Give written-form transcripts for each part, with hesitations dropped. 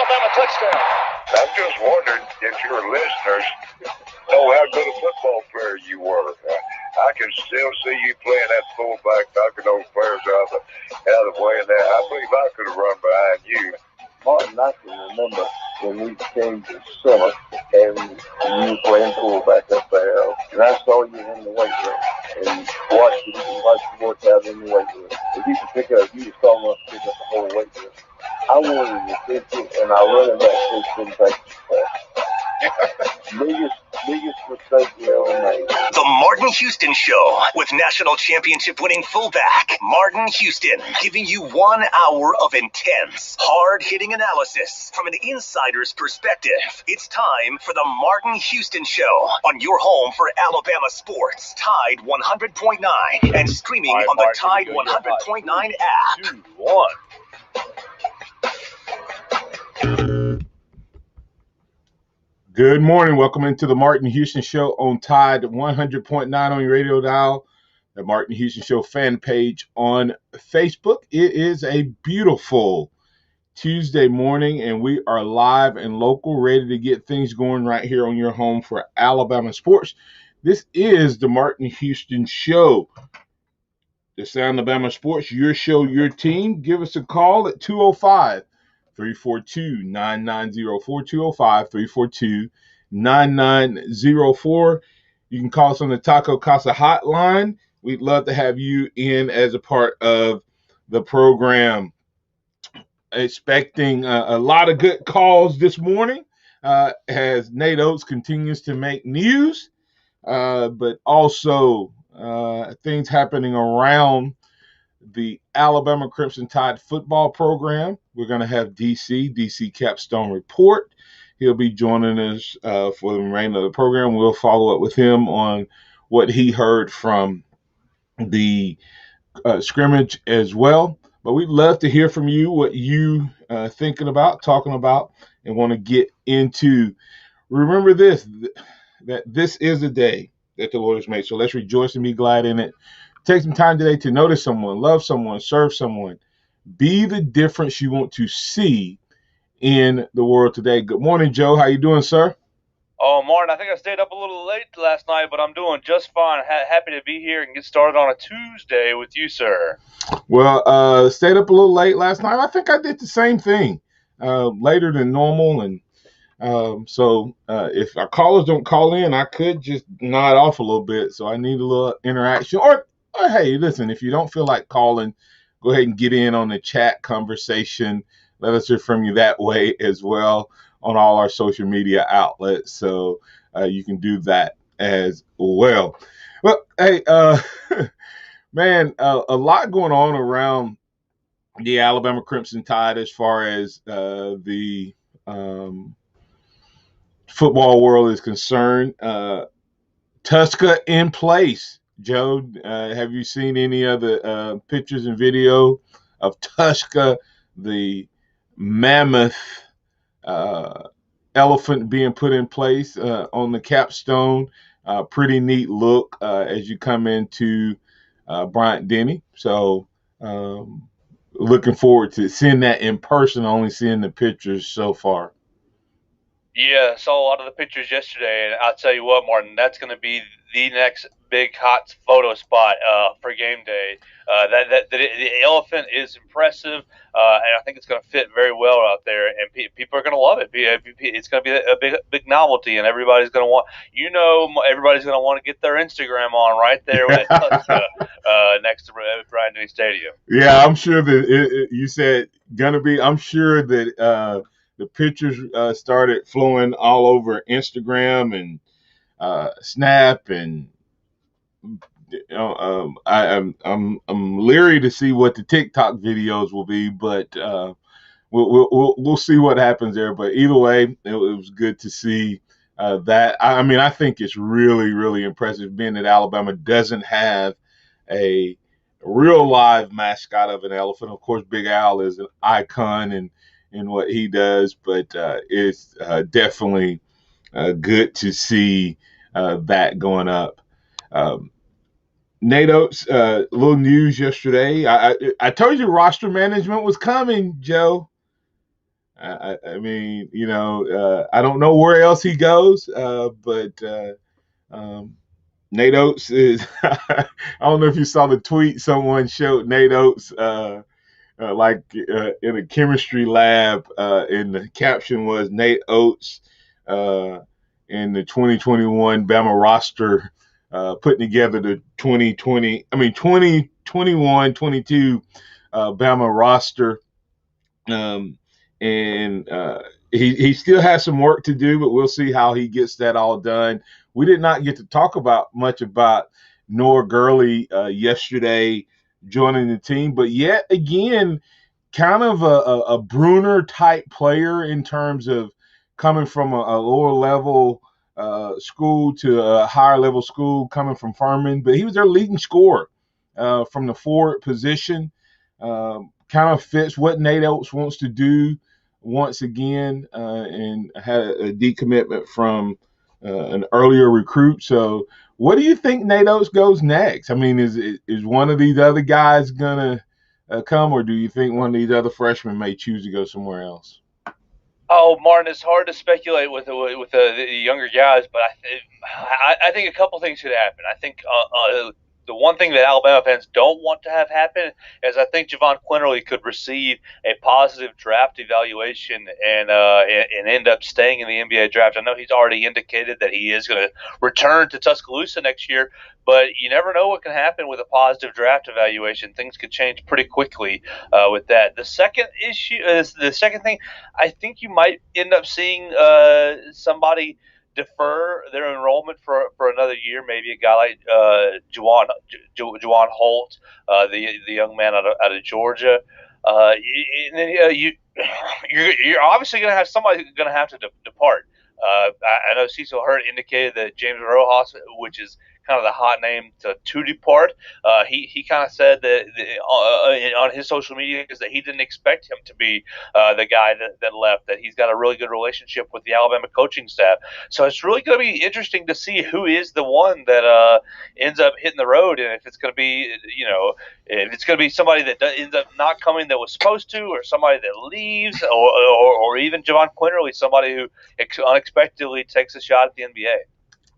Alabama touchdown. I'm just wondering if your listeners know how good a football player you were. I can still see you playing that fullback, knocking those players out of the way. And that I believe I could have run behind you. Martin, I can remember when we came to summer and you were playing fullback up there, and I saw you in the weight room and watched you work out in the weight room. If you could pick up, you were strong enough to pick up the whole weight room. I wanted to pitch it, and I run that pitch and take biggest mistake we ever made. The Martin Houston Show with national championship winning fullback Martin Houston, giving you 1 hour of intense, hard-hitting analysis from an insider's perspective. It's time for the Martin Houston Show on your home for Alabama sports, Tide 100.9, and streaming on the Tide 100.9 app. 2, 1. Good morning. Welcome into the Martin Houston Show on Tide 100.9 on your radio dial, the Martin Houston Show fan page on Facebook. It is a beautiful Tuesday morning, and we are live and local, ready to get things going right here on your home for Alabama sports. This is the Martin Houston Show. The Sound of Alabama Sports, your show, your team. Give us a call at 205-342-9904, 205-342-9904. You can call us on the Taco Casa hotline. We'd love to have you in as a part of the program. Expecting a lot of good calls this morning as Nate Oates continues to make news, but also things happening around the Alabama Crimson Tide football program. We're going to have DC Capstone Report. He'll be joining us for the remainder of the program. We'll follow up with him on what he heard from the scrimmage as well. But we'd love to hear from you, what you thinking about, talking about, and want to get into. Remember this, that this is a day that the Lord has made. So let's rejoice and be glad in it. Take some time today to notice someone, love someone, serve someone. Be the difference you want to see in the world today. Good morning, Joe. How you doing, sir? Oh, Martin, I think I stayed up a little late last night, but I'm doing just fine. Happy to be here and get started on a Tuesday with you, sir. Well, stayed up a little late last night. I think I did the same thing, later than normal. And so if our callers don't call in, I could just nod off a little bit. So I need a little interaction. Or hey, listen, if you don't feel like calling, go ahead and get in on the chat conversation. Let us hear from you that way as well on all our social media outlets. So you can do that as well. Well, hey, man, a lot going on around the Alabama Crimson Tide as far as the football world is concerned. Tuska in place. Joe, have you seen any of the pictures and video of Tuska, the mammoth elephant being put in place on the capstone? Pretty neat look as you come into Bryant-Denny. So looking forward to seeing that in person, only seeing the pictures so far. Yeah, saw a lot of the pictures yesterday, and I'll tell you what, Martin, that's going to be the next big hot photo spot for game day. The elephant is impressive, and I think it's going to fit very well out there, and people are going to love it. It's going to be a big novelty, and everybody's going to want, everybody's going to want to get their Instagram on right there with next to Bryant-Denny Stadium. Yeah, I'm sure that you said going to be. I'm sure that. The pictures started flowing all over Instagram and Snap, and I'm leery to see what the TikTok videos will be, but we'll see what happens there. But either way, it was good to see that. I mean, I think it's really, really impressive, being that Alabama doesn't have a real live mascot of an elephant. Of course, Big Al is an icon and what he does, but it's definitely good to see that going up. Nate Oates, little news yesterday. I told you roster management was coming, Joe. I mean, I don't know where else he goes, but um, Nate Oates is. I don't know if you saw the tweet someone showed Nate Oates in a chemistry lab, and the caption was Nate Oates uh, in the 2021 Bama roster, putting together the 2021-22 Bama roster. Um, and he still has some work to do, but we'll see how he gets that all done. We did not get to talk about much about Noah Gurley yesterday joining the team, but yet again, kind of a Bruner type player in terms of coming from a lower level school to a higher level school, coming from Furman, but he was their leading scorer from the forward position. Kind of fits what Nate Oates wants to do once again, and had a decommitment from an earlier recruit. So, what do you think Nate Oates goes next? I mean, is one of these other guys gonna come, or do you think one of these other freshmen may choose to go somewhere else? Oh, Martin, it's hard to speculate with the younger guys, but I think a couple things could happen. I think the one thing that Alabama fans don't want to have happen is I think Javon Quinterly could receive a positive draft evaluation and end up staying in the NBA draft. I know he's already indicated that he is going to return to Tuscaloosa next year, but you never know what can happen with a positive draft evaluation. Things could change pretty quickly with that. The second thing, I think you might end up seeing somebody defer their enrollment for another year. Maybe a guy like Juwan Holt, the young man out of Georgia. And then you're obviously going to have somebody going to have to depart. I know Cecil Hurt indicated that James Rojas, which is kind of the hot name to depart. He kind of said that on his social media is that he didn't expect him to be the guy that left. That he's got a really good relationship with the Alabama coaching staff. So it's really going to be interesting to see who is the one that ends up hitting the road, and if it's going to be if it's going to be somebody that ends up not coming that was supposed to, or somebody that leaves, or even Javon Quinterly, somebody who unexpectedly takes a shot at the NBA.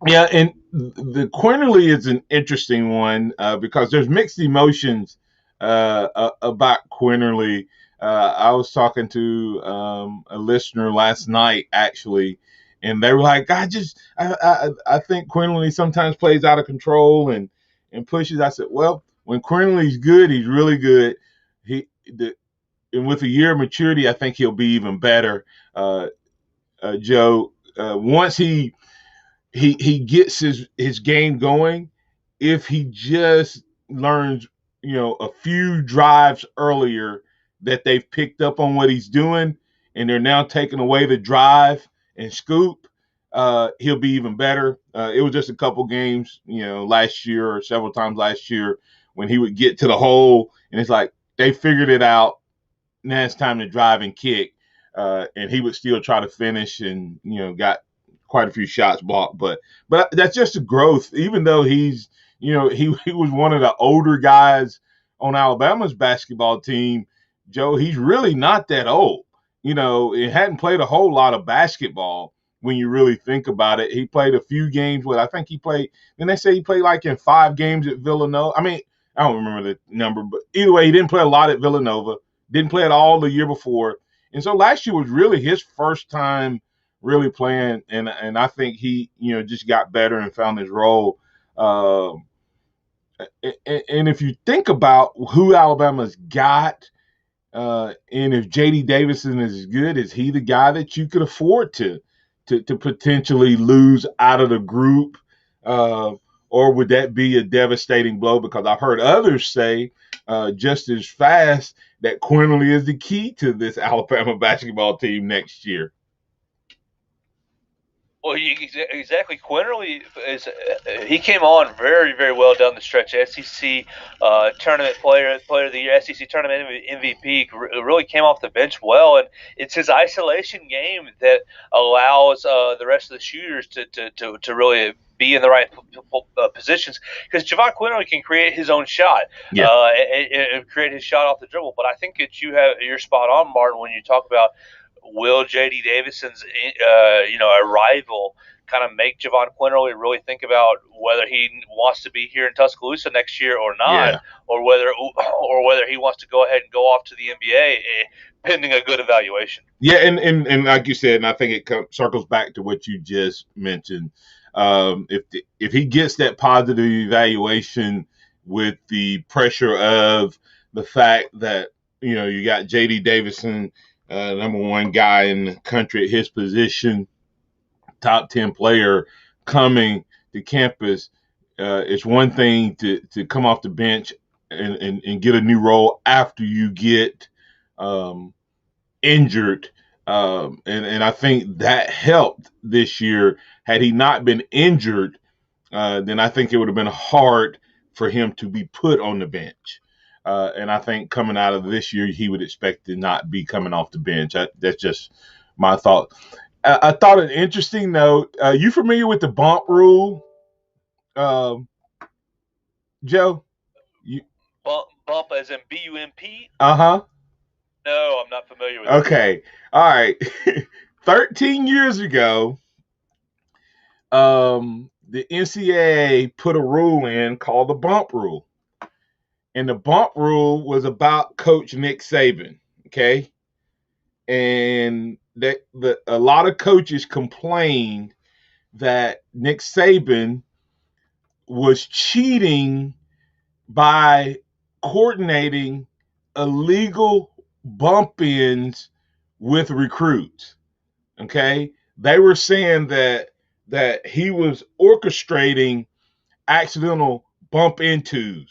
Yeah, and the Quinterly is an interesting one because there's mixed emotions about Quinterly. I was talking to a listener last night, actually, and they were like, I think Quinterly sometimes plays out of control and pushes." I said, "Well, when Quinterly's good, he's really good. He the and with a year of maturity, I think he'll be even better." Joe, once he gets his game going, if he just learns a few drives earlier that they've picked up on what he's doing, and they're now taking away the drive and scoop, he'll be even better. It was just a couple games last year or several times last year when he would get to the hole and it's like they figured it out. Now it's time to drive and kick, and he would still try to finish, and got quite a few shots blocked. But that's just a growth. Even though he's he was one of the older guys on Alabama's basketball team, Joe, he's really not that old. He hadn't played a whole lot of basketball when you really think about it. He played a few games with, I think he played, then they say he played like in 5 games at Villanova. I mean, I don't remember the number, but either way, he didn't play a lot at Villanova. Didn't play at all the year before. And so last year was really his first time really playing, and I think he just got better and found his role. And if you think about who Alabama's got, and if JD Davison is as good, is he the guy that you could afford to potentially lose out of the group? Or would that be a devastating blow? Because I've heard others say just as fast that Quinterly is the key to this Alabama basketball team next year. Well, exactly. Quinterly he came on very, very well down the stretch. SEC tournament player of the year, SEC tournament MVP, really came off the bench well, and it's his isolation game that allows the rest of the shooters to really be in the right positions, because Javon Quinterly can create his own shot, Yeah. and create his shot off the dribble. But I think that you're spot on, Martin, when you talk about will J.D. Davidson's arrival kind of make Javon Quinterly really think about whether he wants to be here in Tuscaloosa next year or not, Yeah. or whether he wants to go ahead and go off to the NBA pending a good evaluation. Yeah, and like you said, and I think it circles back to what you just mentioned. If he gets that positive evaluation with the pressure of the fact that you got J.D. Davidson, number one guy in the country at his position, top 10 player coming to campus, it's one thing to come off the bench and get a new role after you get injured. And I think that helped this year. Had he not been injured, then I think it would have been hard for him to be put on the bench. And I think coming out of this year, he would expect to not be coming off the bench. That's just my thought. I thought an interesting note. You familiar with the bump rule, um, Joe? You, Bump as in BUMP? uh-huh. No, I'm not familiar with that. Okay. All right. 13 years ago, the NCAA put a rule in called the bump rule. And the bump rule was about Coach Nick Saban. Okay. And a lot of coaches complained that Nick Saban was cheating by coordinating illegal bump ins with recruits. Okay. They were saying that he was orchestrating accidental bump intos.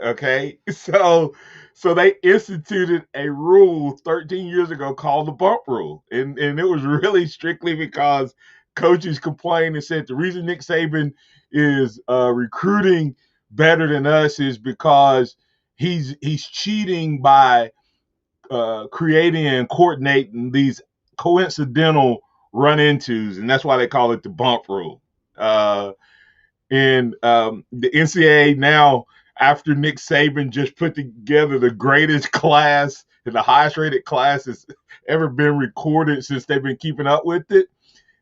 Okay. So they instituted a rule 13 years ago called the bump rule. And it was really strictly because coaches complained and said the reason Nick Saban is recruiting better than us is because he's cheating by creating and coordinating these coincidental run-intos, and that's why they call it the bump rule. And the NCAA now, after Nick Saban just put together the greatest class and the highest rated class that's ever been recorded since they've been keeping up with it,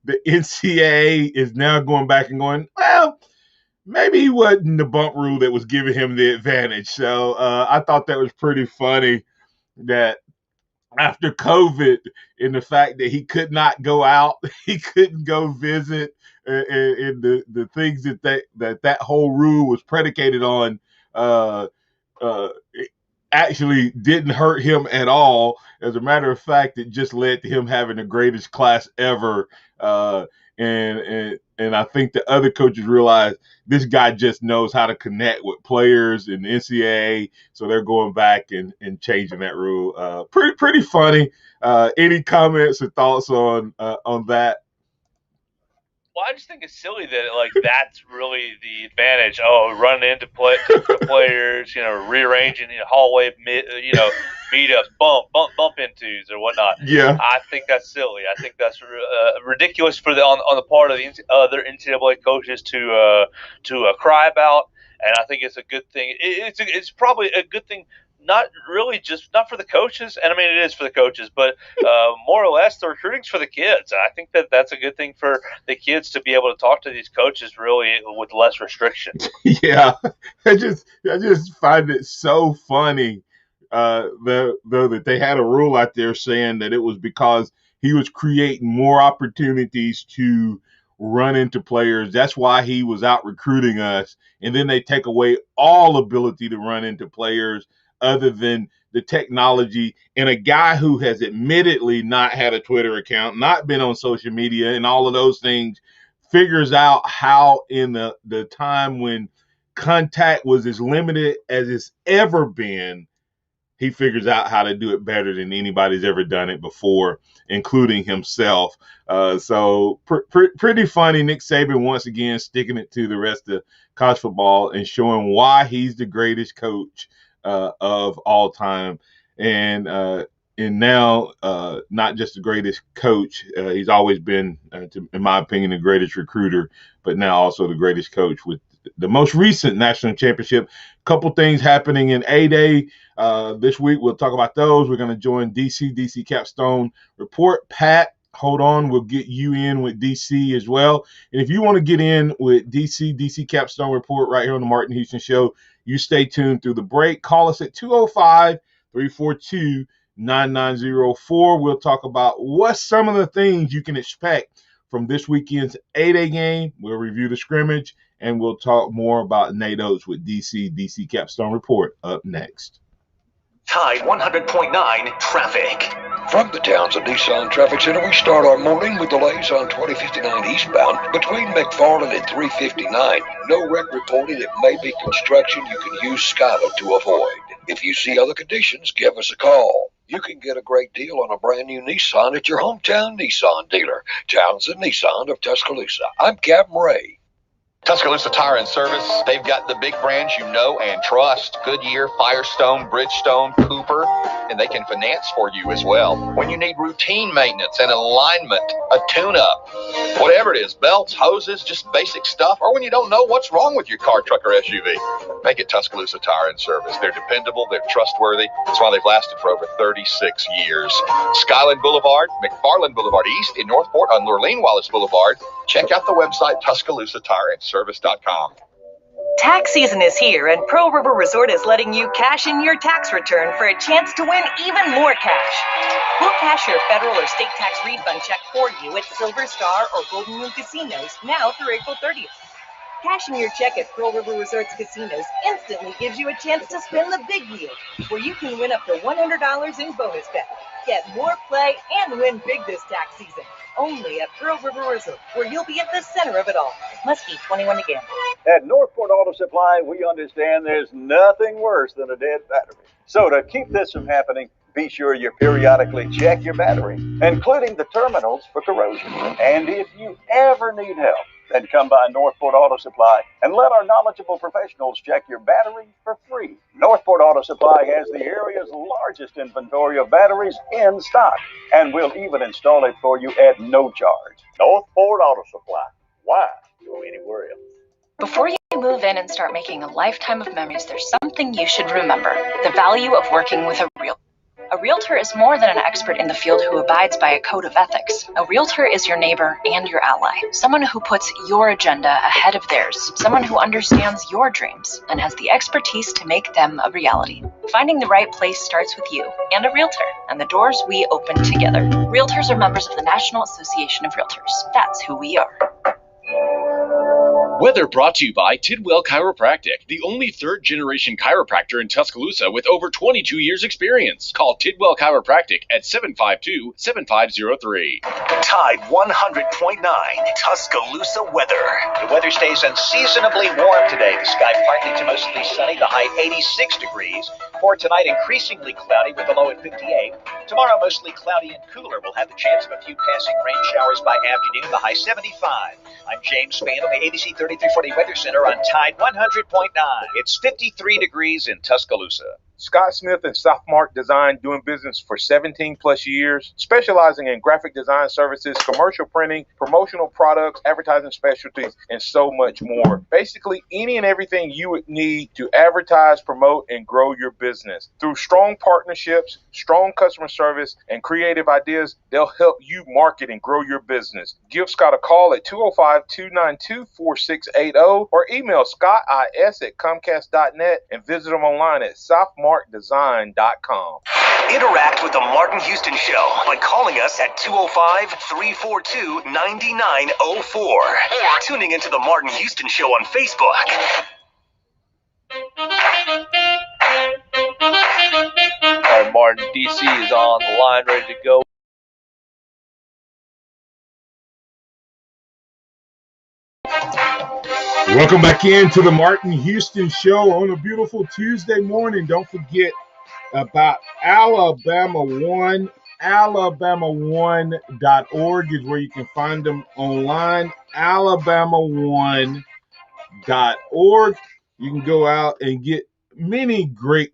the NCAA is now going back and going, well, maybe he wasn't the bump rule that was giving him the advantage. So I thought that was pretty funny that after COVID and the fact that he could not go out, he couldn't go visit, and the things that whole rule was predicated on, uh, uh, actually didn't hurt him at all. As a matter of fact, it just led to him having the greatest class ever. And I think the other coaches realized this guy just knows how to connect with players in the NCAA, so they're going back and changing that rule. Pretty funny. Any comments or thoughts on that? Well, I just think it's silly that that's really the advantage. Oh, running into players, rearranging hallway meetups, bump intos or whatnot. Yeah. I think that's silly. I think that's ridiculous for on the part of the other NCAA coaches to cry about. And I think it's a good thing. It's probably a good thing. Not really, just not for the coaches, and I mean it is for the coaches, but more or less the recruiting's for the kids. And I think that's a good thing for the kids to be able to talk to these coaches really with less restrictions. Yeah, I just find it so funny, though that they had a rule out there saying that it was because he was creating more opportunities to run into players. That's why he was out recruiting us, and then they take away all ability to run into players other than the technology. And a guy who has admittedly not had a Twitter account, not been on social media, and all of those things, figures out how in the time when contact was as limited as it's ever been, he figures out how to do it better than anybody's ever done it before, including himself. So pretty funny. Nick Saban once again sticking it to the rest of college football and showing why he's the greatest coach of all time. And now, not just the greatest coach, he's always been, in my opinion, the greatest recruiter, but now also the greatest coach with the most recent national championship. Couple things happening in A-Day this week. We'll talk about those. We're going to join DC Capstone Report. Pat, hold on. We'll get you in with DC as well. And if you want to get in with DC Capstone Report right here on the Martin Houston Show, you stay tuned through the break. Call us at 205-342-9904. We'll talk about what's some of the things you can expect from this weekend's A-Day game. We'll review the scrimmage, and we'll talk more about Nate Oates with DC Capstone Report up next. Tide 100.9 traffic. From the Townsend Nissan Traffic Center, we start our morning with delays on 2059 eastbound between McFarland and 359. No wreck reported. It may be construction you can use Skyler to avoid. If you see other conditions, give us a call. You can get a great deal on a brand new Nissan at your hometown Nissan dealer, Townsend Nissan of Tuscaloosa. I'm Captain Ray. Tuscaloosa Tire and Service, they've got the big brands you know and trust. Goodyear, Firestone, Bridgestone, Cooper, and they can finance for you as well. When you need routine maintenance and alignment, a tune-up, whatever it is, belts, hoses, just basic stuff, or when you don't know what's wrong with your car, truck, or SUV, make it Tuscaloosa Tire and Service. They're dependable, they're trustworthy. That's why they've lasted for over 36 years. Skyland Boulevard, McFarland Boulevard East in Northport on Lurleen Wallace Boulevard. Check out the website, TuscaloosaTireandService.com. Tax season is here, and Pearl River Resort is letting you cash in your tax return for a chance to win even more cash. We'll cash your federal or state tax refund check for you at Silver Star or Golden Moon Casinos now through April 30th. Cashing your check at Pearl River Resort's casinos instantly gives you a chance to spin the big wheel, where you can win up to $100 in bonus bet. Get more play and win big this tax season. Only at Pearl River Resort, where you'll be at the center of it all. Must be 21 to gamble. At Northport Auto Supply, we understand there's nothing worse than a dead battery. So to keep this from happening, be sure you periodically check your battery, including the terminals for corrosion. And if you ever need help, then come by Northport Auto Supply and let our knowledgeable professionals check your battery for free. Northport Auto Supply has the area's largest inventory of batteries in stock, and we'll even install it for you at no charge. Northport Auto Supply. Why go anywhere else? Before you move in and start making a lifetime of memories, there's something you should remember: the value of working with a realtor. A realtor is more than an expert in the field who abides by a code of ethics. A realtor is your neighbor and your ally, someone who puts your agenda ahead of theirs, someone who understands your dreams and has the expertise to make them a reality. Finding the right place starts with you and a realtor, and the doors we open together. Realtors are members of the National Association of Realtors. That's who we are. Weather brought to you by Tidwell Chiropractic, the only third-generation chiropractor in Tuscaloosa with over 22 years experience. Call Tidwell Chiropractic at 752-7503. Tide 100.9 Tuscaloosa weather. The weather stays unseasonably warm today. The sky partly to mostly sunny, the high 86 degrees. For tonight, increasingly cloudy with a low at 58. Tomorrow, mostly cloudy and cooler. We'll have the chance of a few passing rain showers by afternoon, the high 75. I'm James Spain of the ABC 3340 Weather Center on Tide 100.9. It's 53 degrees in Tuscaloosa. Scott Smith and Softmark Design, doing business for 17 plus years, specializing in graphic design services, commercial printing, promotional products, advertising specialties, and so much more. Basically, any and everything you would need to advertise, promote, and grow your business. Through strong partnerships, strong customer service, and creative ideas, they'll help you market and grow your business. Give Scott a call at 205-292-4680 or email scottis@comcast.net and visit them online at softmarkdesign.com. Interact with the Martin Houston Show by calling us at 205-342-9904 or tuning into the Martin Houston Show on Facebook. All right, Martin, DC is on the line, ready to go. Welcome back into the Martin Houston Show on a beautiful Tuesday morning. Don't forget about Alabama One. Alabama1.org is where you can find them online. Alabama1.org. You can go out and get many great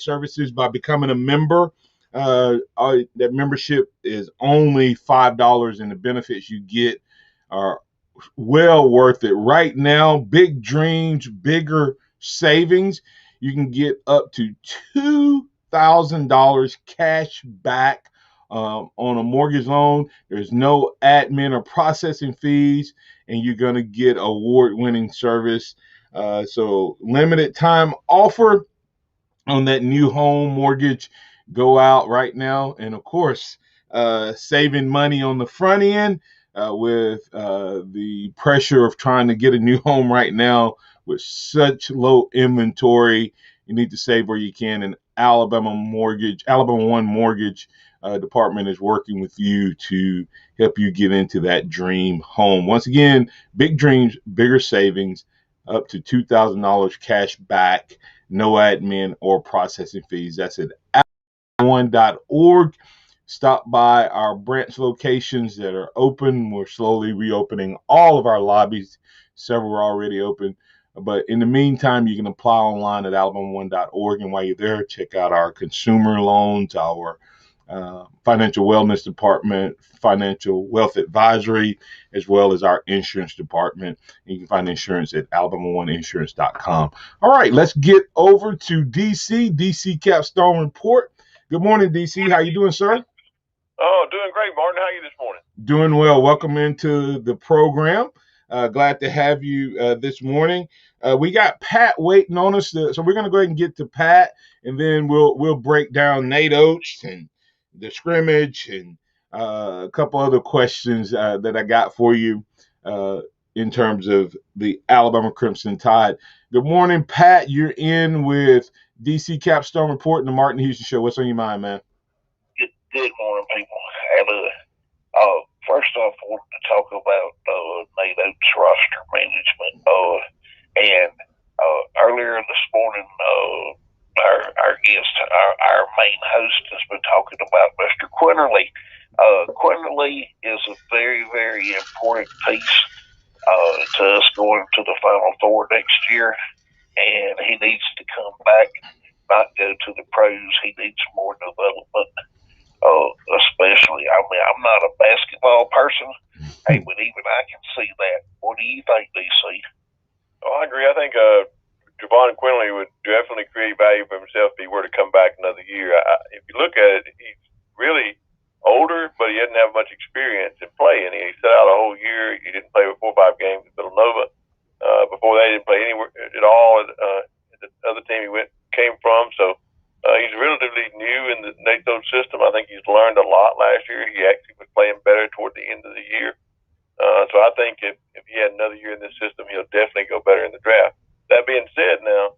services by becoming a member. That membership is only $5, and the benefits you get are well worth it. Right now, big dreams, bigger savings. You can get up to $2,000 cash back on a mortgage loan. There's no admin or processing fees, and you're going to get award-winning service. So limited time offer on that new home mortgage. Go out right now, and of course, saving money on the front end with the pressure of trying to get a new home right now with such low inventory. You need to save where you can, and Alabama One Mortgage department is working with you to help you get into that dream home. Once again, big dreams, bigger savings, up to $2,000 cash back, no admin or processing fees. That's at alabama1.org. Stop by our branch locations that are open. We're slowly reopening all of our lobbies. Several are already open. But in the meantime, you can apply online at alabama1.org. And while you're there, check out our consumer loans, our financial wellness department, financial wealth advisory, as well as our insurance department. You can find insurance at alabama1insurance.com. All right, let's get over to DC Capstone Report. Good morning, DC. How you doing, sir? Oh, doing great, Martin. How are you this morning? Doing well. Welcome into the program. Glad to have you this morning. We got Pat waiting on us, so we're going to go ahead and get to Pat, and then we'll break down Nate Oates and the scrimmage and a couple other questions that I got for you in terms of the Alabama Crimson Tide. Good morning, Pat. You're in with DC Capstone Report and the Martin Houston Show. What's on your mind, man? Good morning, people. And, first off, I wanted to talk about Nate Oates' roster management. And earlier this morning, our guest, our main host, has been talking about Mr. Quinterly. Quinterly is a very, very important piece to us going to the Final Four next year, and he needs to come back, not go to the pros. He needs more development. Especially, I mean, I'm not a basketball person, hey, but even I can see that. What do you think, DC? Oh, I agree. I think Javon Quinley would definitely create value for himself if he were to come back another year. If you look at it, he's really older, but he doesn't have much experience in playing. He sat out a whole year. He didn't play with 4 or 5 games at Villanova. Before that, he didn't play anywhere at all at the other team he came from. So he's relatively new in the Nate Oates system. I think he's learned a lot last year. He actually was playing better toward the end of the year. So I think if he had another year in this system, he'll definitely go better in the draft. That being said, now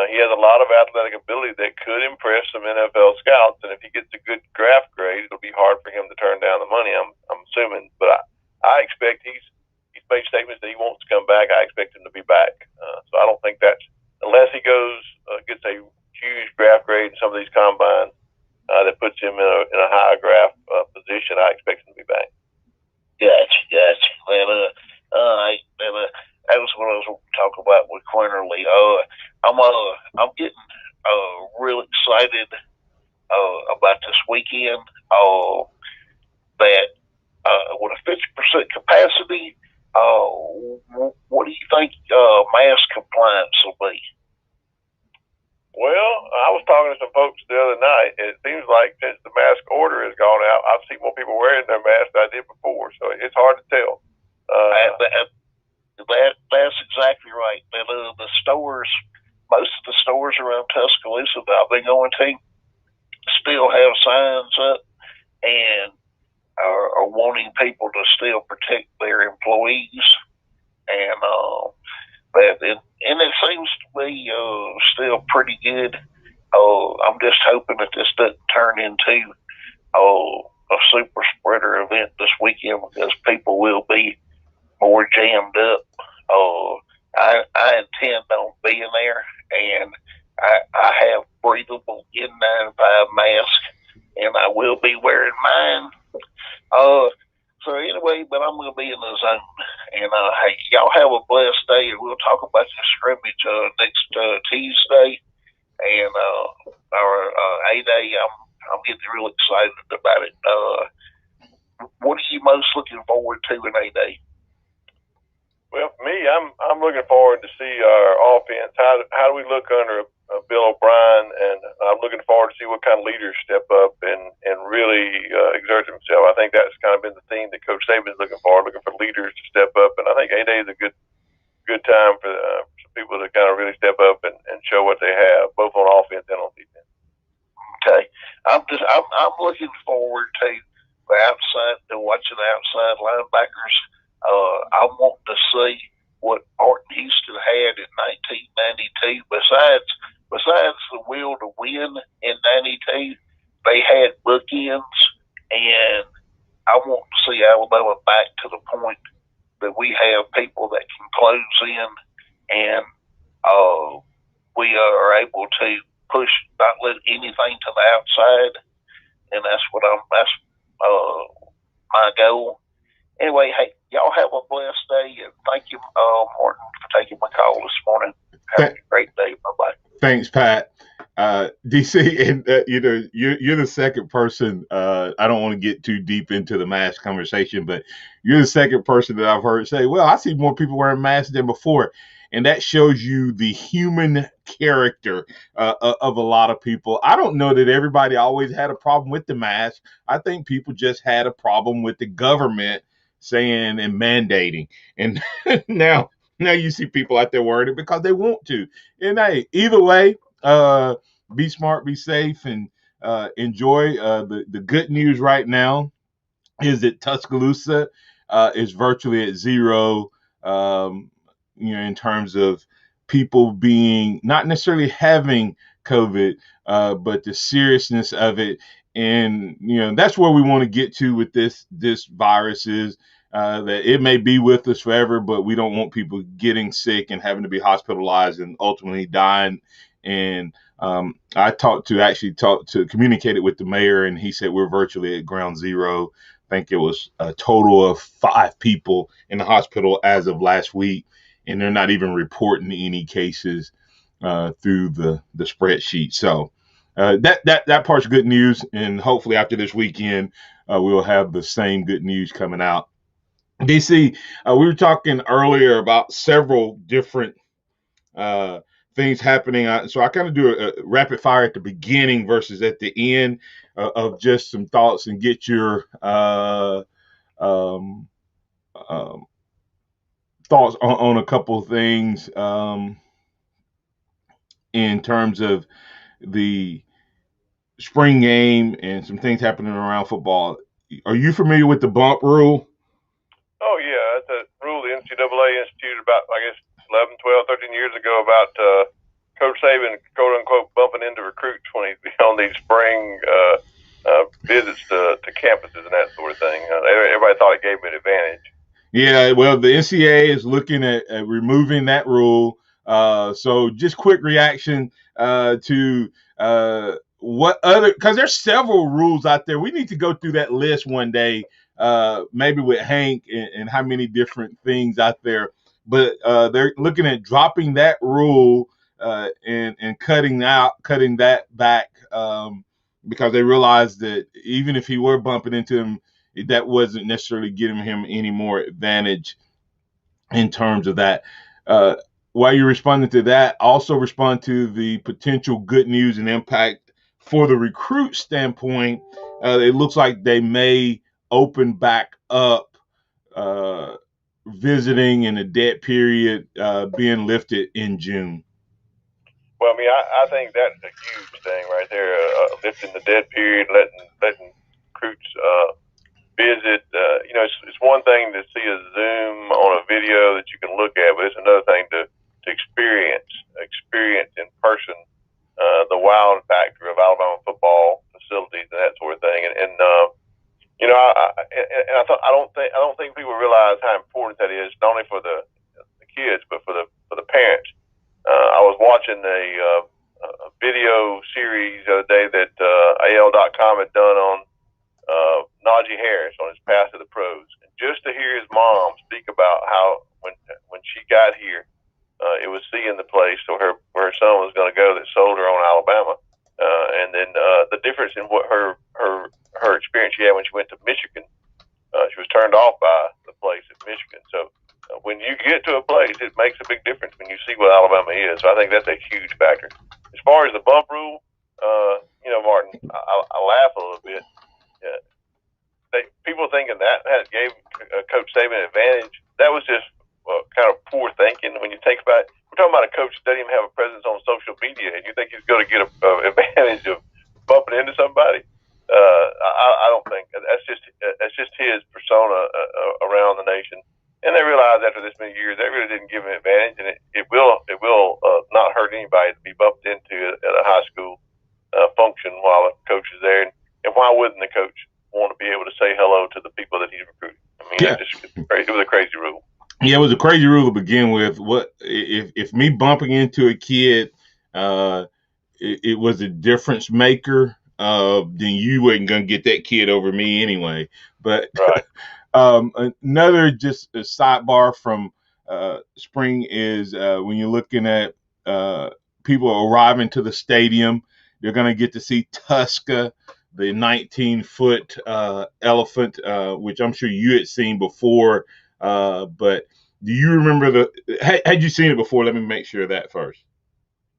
he has a lot of athletic ability that could impress some NFL scouts, and if he gets a good draft grade, it'll be hard for him to turn down the money. I'm assuming, but I expect he's made statements that he wants to come back. I expect him to be back. So I don't think that's unless he goes gets a huge draft grade in some of these combines that puts him in a high draft position. I expect him to be back. Gotcha. Well, that was what I was going to talk about with Quinterly. I'm getting real excited about this weekend. That with a 50% capacity, what do you think mask compliance will be? Well, I was talking to some folks the other night, and it seems like since the mask order has gone out, I've seen more people wearing their masks than I did before, so it's hard to tell. That's exactly right. The stores, most of the stores around Tuscaloosa that I've been going to, still have signs up and are wanting people to still protect their employees, and it seems to be still pretty good. I'm just hoping that this doesn't turn into a super spreader event this weekend, because people will be more jammed up. I intend on being there, and I have breathable N95 mask, and I will be wearing mine. So anyway, but I'm going to be in the zone. And hey, y'all have a blessed day, and we'll talk about the scrimmage next Tuesday. And our A-Day, I'm getting real excited about it. What are you most looking forward to in A-Day? Well, for me, I'm looking forward to see our offense. How do we look under Bill O'Brien? And I'm looking forward to see what kind of leaders step up and really exert themselves. I think that's kind of been the theme that Coach Saban's looking for leaders to step up. And I think A-Day is a good time for some people to kind of really step up and show what they have, both on offense and on defense. Okay, I'm looking forward to the outside, to watching the outside linebackers. I want to see what Martin Houston had in 1992. Besides the will to win in '92, they had bookends, and I want to see Alabama back to the point that we have people that can close in, and we are able to push, not let anything to the outside, and that's my goal. Anyway, hey, y'all have a blessed day, and thank you, Martin, for taking my call this morning. Have a great day. Bye-bye. Thanks, Pat. DC, and you're the second person. I don't want to get too deep into the mask conversation, but you're the second person that I've heard say, "Well, I see more people wearing masks than before," and that shows you the human character of a lot of people. I don't know that everybody always had a problem with the mask. I think people just had a problem with the government saying and mandating, and now you see people out there wearing it because they want to. And hey, either way, be smart, be safe, and enjoy. The good news right now is that Tuscaloosa is virtually at zero, in terms of people being not necessarily having COVID, but the seriousness of it. And that's where we want to get to with this virus is that it may be with us forever, but we don't want people getting sick and having to be hospitalized and ultimately dying. And I communicated with the mayor, and he said we're virtually at ground zero. I think it was a total of 5 people in the hospital as of last week, and they're not even reporting any cases through the spreadsheet. So that part's good news, and hopefully after this weekend, we'll have the same good news coming out. DC, we were talking earlier about several different things happening. So I kind of do a rapid fire at the beginning versus at the end of just some thoughts and get your thoughts on a couple of things in terms of the spring game and some things happening around football. Are you familiar with the bump rule? Oh, yeah. That's a rule the NCAA instituted about, I guess, 11, 12, 13 years ago about Coach Saban, quote unquote, bumping into recruits when he's on these spring visits to campuses and that sort of thing. Everybody thought it gave him an advantage. Yeah, well, the NCAA is looking at removing that rule. So just quick reaction to what other, because there's several rules out there. We need to go through that list one day, maybe with Hank and how many different things out there. But they're looking at dropping that rule and cutting that back because they realize that even if he were bumping into him, that wasn't necessarily giving him any more advantage in terms of that. While you're responding to that, also respond to the potential good news and impact for the recruit standpoint. It looks like they may open back up visiting in a dead period being lifted in June. Well, I mean, I think that's a huge thing right there, lifting the dead period, letting recruits visit. It's one thing to see a Zoom on a video that you can look at, but it's another thing to experience in person the wild factor of Alabama football facilities and that sort of thing. I don't think people realize how important that is, not only for the kids but for the parents. I was watching a video series the other day that AL.com had done on Najee Harris on his path to the pros, and just to hear his mom speak about how when she got here, it was seeing the place where her son was going to go that sold her on Alabama, and then the difference in what her experience she had when she went to Michigan. She was turned off by the place at Michigan. So when you get to makes a big difference when you see what Alabama is. So I think that's a huge factor. As far as the bump rule, Martin, I laugh a little bit. People thinking that gave Coach Saban an advantage. That was just kind of poor thinking when you think about it. We're talking about a coach that doesn't even have a presence on social media, and you think he's going to get an advantage of bumping into somebody. I don't think that's just his persona around the nation. And they realized after this many years, they really didn't give him an advantage, and it will not hurt anybody to be bumped into at a high school function while a coach is there. And why wouldn't the coach want to be able to say hello to the people that he's recruiting? I mean, it was a crazy rule. Yeah, it was a crazy rule to begin with. What if me bumping into a kid, it was a difference maker? Then you wasn't gonna get that kid over me anyway. But right. Another just a sidebar from spring is when you're looking at people arriving to the stadium, they're gonna get to see Tuska, the 19-foot elephant, which I'm sure you had seen before. But do you remember had you seen it before? Let me make sure of that first.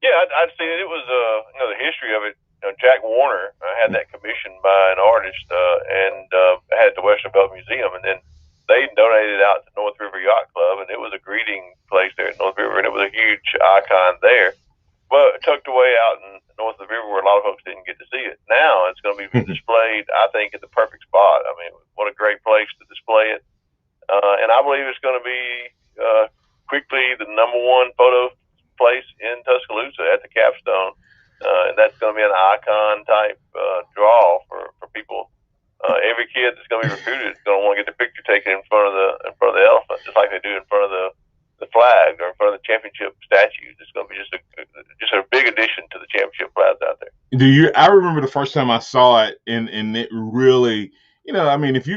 Yeah, I'd seen it. It was, the history of it. Jack Warner had that commissioned by an artist and had it at the Western Belt Museum. And then they donated it out to North River Yacht Club, and it was a greeting place there at North River, and it was a huge icon there. Well, tucked away out in north of the river where a lot of folks didn't get to see it. Now it's going to be displayed, I think, at the perfect spot. I mean, what a great place to display it. And I believe it's going to be quickly the #1 photo place in Tuscaloosa at the capstone. And that's going to be an icon type draw for people. Every kid that's going to be recruited is going to want to get the picture taken in front of the elephant, just like they do in front of the flag or in front of the championship statues. It's going to be just a big addition to the championship flags out there. I remember the first time I saw it, and it really, I mean, if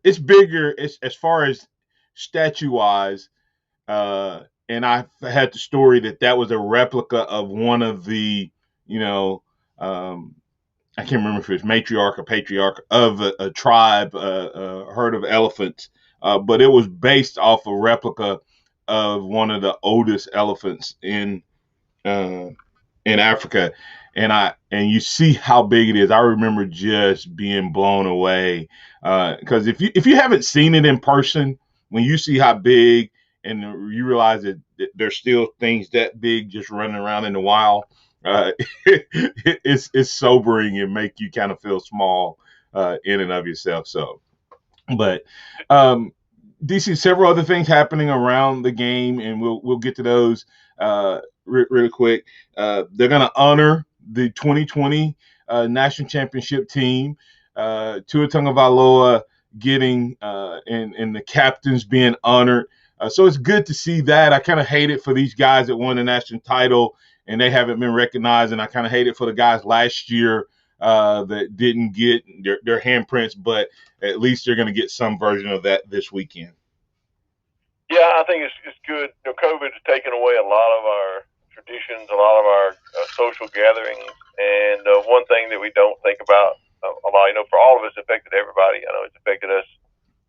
it's bigger as far as statue wise, and I had the story that was a replica of one of the, I can't remember if it was matriarch or patriarch of a tribe, herd of elephants, but it was based off a replica of one of the oldest elephants in Africa, and you see how big it is. I remember just being blown away because if you haven't seen it in person, when you see how big and you realize that there's still things that big just running around in the wild, it's sobering and make you kind of feel small in and of yourself. So, but DC, several other things happening around the game, and we'll get to those really quick. They're going to honor the 2020 national championship team. Tua Tagovailoa getting and the captains being honored. So it's good to see that. I kind of hate it for these guys that won the national title and they haven't been recognized, and I kind of hate it for the guys last year that didn't get their handprints, but at least they're going to get some version of that this weekend. Yeah, I think it's good. COVID has taken away a lot of our traditions, a lot of our social gatherings, and one thing that we don't think about a lot, for all of us, affected everybody. I know it's affected us.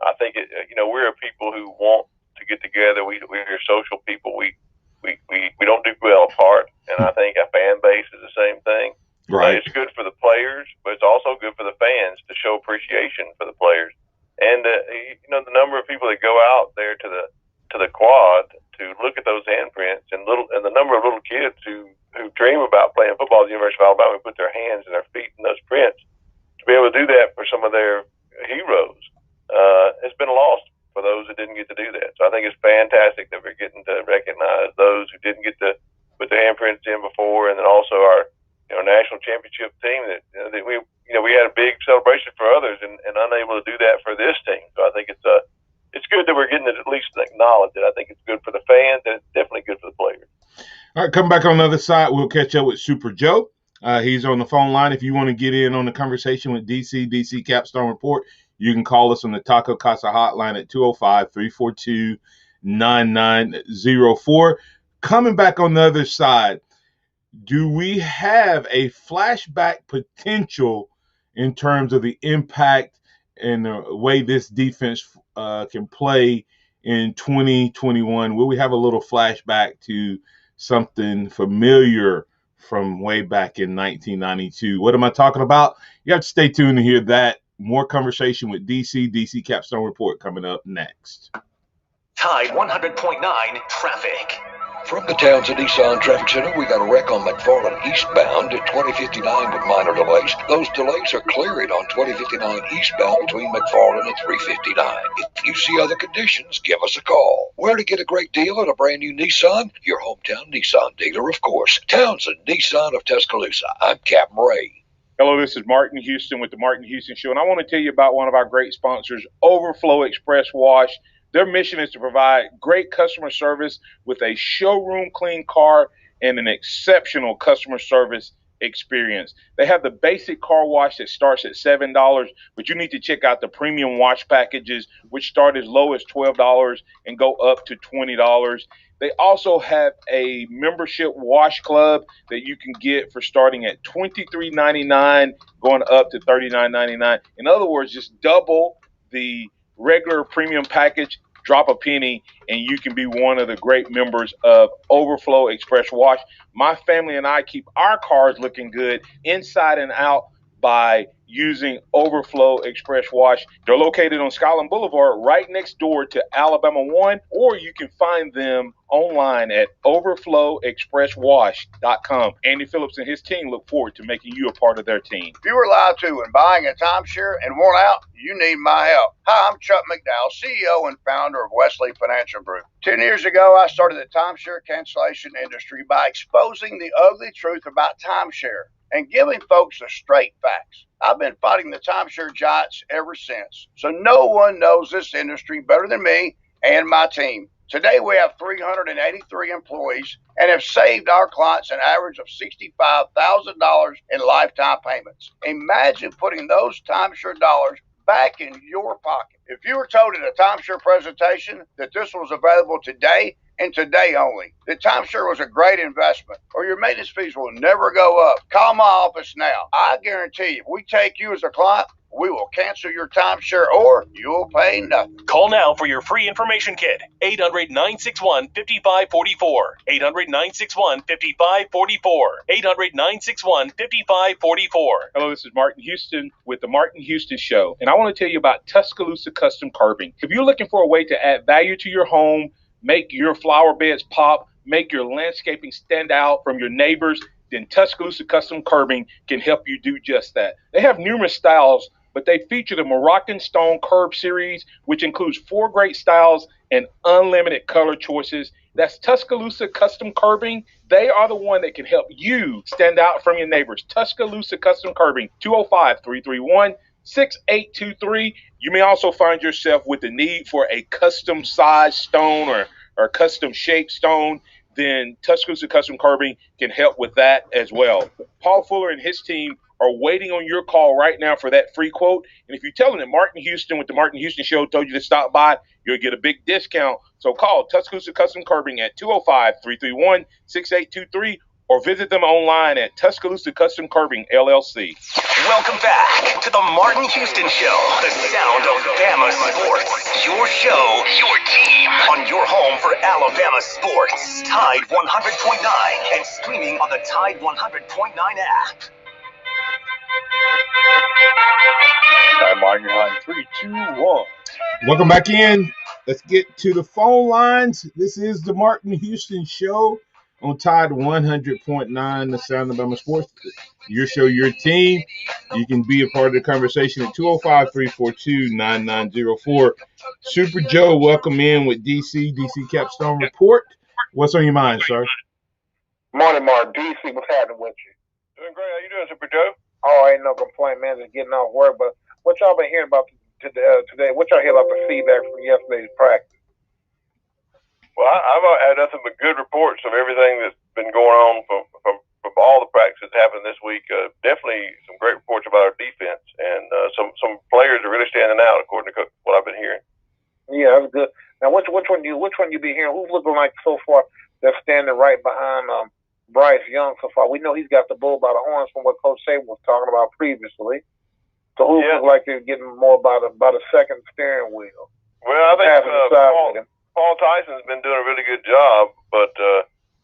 I think we're a people who want to get together. We're social people. We don't do well apart, and I think a fan base is the same thing. Right. It's good for the players, but it's also good for the fans to show appreciation for the players. And the number of people that go out there to the quad to look at those handprints, and the number of little kids who dream about playing football at the University of Alabama, who put their hands and their feet in those prints, to be able to do that for some of their heroes, has been lost for those that didn't get to do that. So I think it's fantastic that we're getting to recognize those who didn't get to put their handprints in before, and then also our national championship team that we had a big celebration for others and unable to do that for this team. So I think it's good that we're getting it at least acknowledged. I think it's good for the fans, and it's definitely good for the players. All right, come back on the other side. We'll catch up with Super Joe. He's on the phone line. If you want to get in on the conversation with DC Capstone Report, you can call us on the Taco Casa hotline at 205-342-9904. Coming back on the other side, do we have a flashback potential in terms of the impact and the way this defense can play in 2021? Will we have a little flashback to something familiar from way back in 1992? What am I talking about? You have to stay tuned to hear that. More conversation with DC Capstone Report coming up next. Tide 100.9 traffic. From the Townsend Nissan Traffic Center, we got a wreck on McFarland eastbound at 2059 with minor delays. Those delays are clearing on 2059 eastbound between McFarland and 359. If you see other conditions, give us a call. Where to get a great deal on a brand new Nissan? Your hometown Nissan dealer, of course. Townsend Nissan of Tuscaloosa. I'm Captain Ray. Hello, this is Martin Houston with the Martin Houston Show, and I want to tell you about one of our great sponsors, Overflow Express Wash. Their mission is to provide great customer service with a showroom clean car and an exceptional customer service experience. They have the basic car wash that starts at $7, but you need to check out the premium wash packages, which start as low as $12 and go up to $20. They also have a membership wash club that you can get for starting at $23.99, going up to $39.99. In other words, just double the regular premium package, drop a penny, and you can be one of the great members of Overflow Express Wash. My family and I keep our cars looking good inside and out by using Overflow Express Wash. They're located on Skyland Boulevard right next door to Alabama 1, or you can find them online at overflowexpresswash.com. Andy Phillips and his team look forward to making you a part of their team. If you were lied to when buying a timeshare and want out, you need my help. Hi, I'm Chuck McDowell, CEO and founder of Wesley Financial Group. 10 years ago, I started the timeshare cancellation industry by exposing the ugly truth about timeshare and giving folks the straight facts. I've been fighting the timeshare giants ever since. So no one knows this industry better than me and my team. Today we have 383 employees and have saved our clients an average of $65,000 in lifetime payments. Imagine putting those timeshare dollars back in your pocket. If you were told at a timeshare presentation that this was available today and today only, that timeshare was a great investment, or your maintenance fees will never go up, call my office now. I guarantee if we take you as a client, we will cancel your timeshare or you'll pay nothing. Call now for your free information kit. 800-961-5544. 800-961-5544. 800-961-5544. Hello, this is Martin Houston with the Martin Houston Show, and I want to tell you about Tuscaloosa Custom Curbing. If you're looking for a way to add value to your home, make your flower beds pop, make your landscaping stand out from your neighbors, then Tuscaloosa Custom Curbing can help you do just that. They have numerous styles, but they feature the Moroccan Stone Curb series, which includes 4 great styles and unlimited color choices. That's Tuscaloosa Custom Curbing. They are the one that can help you stand out from your neighbors. Tuscaloosa Custom Curbing, 205-331-6823. You may also find yourself with the need for a custom size stone or custom shaped stone. Then Tuscaloosa Custom Curbing can help with that as well. Paul Fuller and his team are waiting on your call right now for that free quote. And if you tell them that Martin Houston with the Martin Houston Show told you to stop by, you'll get a big discount. So call Tuscaloosa Custom Curbing at 205-331-6823 or visit them online at Tuscaloosa Custom Curbing, LLC. Welcome back to the Martin Houston Show, the sound of Bama sports. Your show, your team, on your home for Alabama sports. Tide 100.9 and streaming on the Tide 100.9 app. I'm on your line. 3, 2, 1. Welcome back in. Let's get to the phone lines. This is the Martin Houston Show on Tide 100.9, the sound of Bama sports. Your show, your team. You can be a part of the conversation at 205-342-9904. Super Joe, welcome in with DC Capstone Report. What's on your mind, sir? Morning, Mark. DC, what's happening with you? Doing great. How you doing, Super Joe? Oh, ain't no complaint, man. Just getting off work. But what y'all been hearing about today? What y'all hear about the feedback from yesterday's practice? Well, I've had nothing but good reports of everything that's been going on from all the practices that happened this week. Definitely some great reports about our defense, and some players are really standing out according to what I've been hearing. Yeah, that's good. Now, which one you be hearing? Who's looking like so far that's standing right behind Bryce Young so far? We know he's got the bull by the horns from what Coach Saban was talking about previously. So who looks like they're getting more by the second steering wheel? Well, I think Paul Tyson's been doing a really good job, but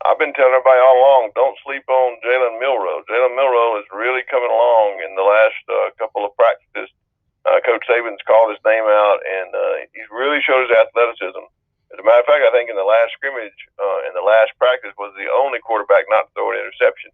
I've been telling everybody all along, don't sleep on Jalen Milroe. Jalen Milroe is really coming along in the last couple of practices. Coach Saban's called his name out, and he's really showed his athleticism. As a matter of fact, I think in the last scrimmage, in the last practice, was the only quarterback not to throw an interception.